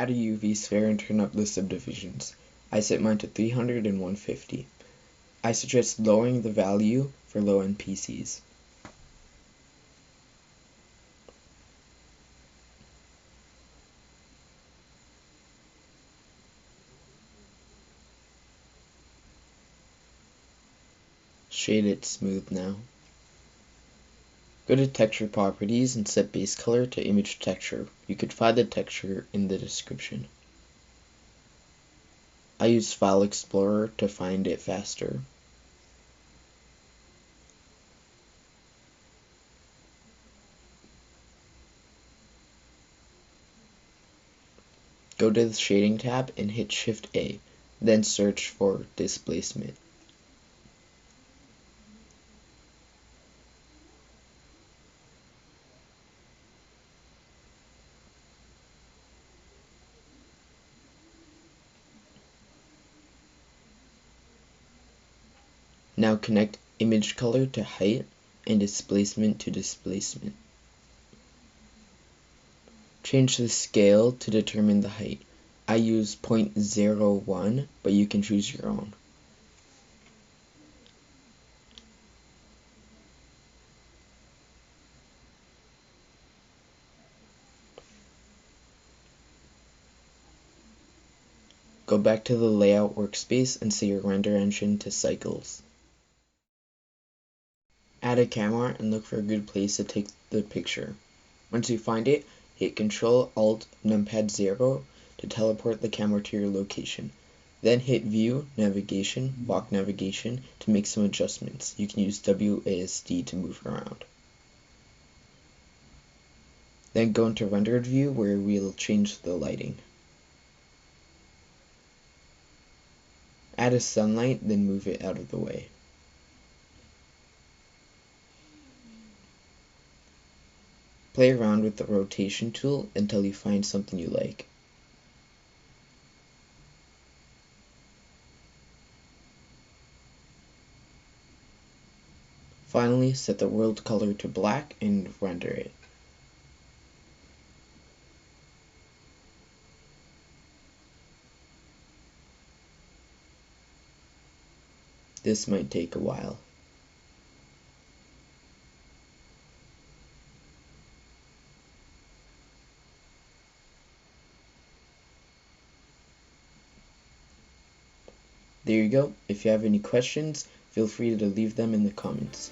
add a UV sphere and turn up the subdivisions. I set mine to 300 and 150. I suggest lowering the value for low-end PCs. Shade it smooth now. Go to texture properties and set base color to image texture. You could find the texture in the description. I use File Explorer to find it faster. Go to the Shading tab and hit Shift A, then search for Displacement. Now connect image color to height and displacement to displacement. Change the scale to determine the height. I use 0.01, but you can choose your own. Go back to the layout workspace and set your render engine to cycles. Add a camera and look for a good place to take the picture. Once you find it, hit Ctrl Alt numpad 0 to teleport the camera to your location. Then hit View, Navigation, Walk Navigation to make some adjustments. You can use WASD to move around. Then go into Rendered View where we'll change the lighting. Add a sunlight, then move it out of the way. Play around with the rotation tool until you find something you like. Finally, set the world color to black and render it. This might take a while. There you go. If you have any questions, feel free to leave them in the comments.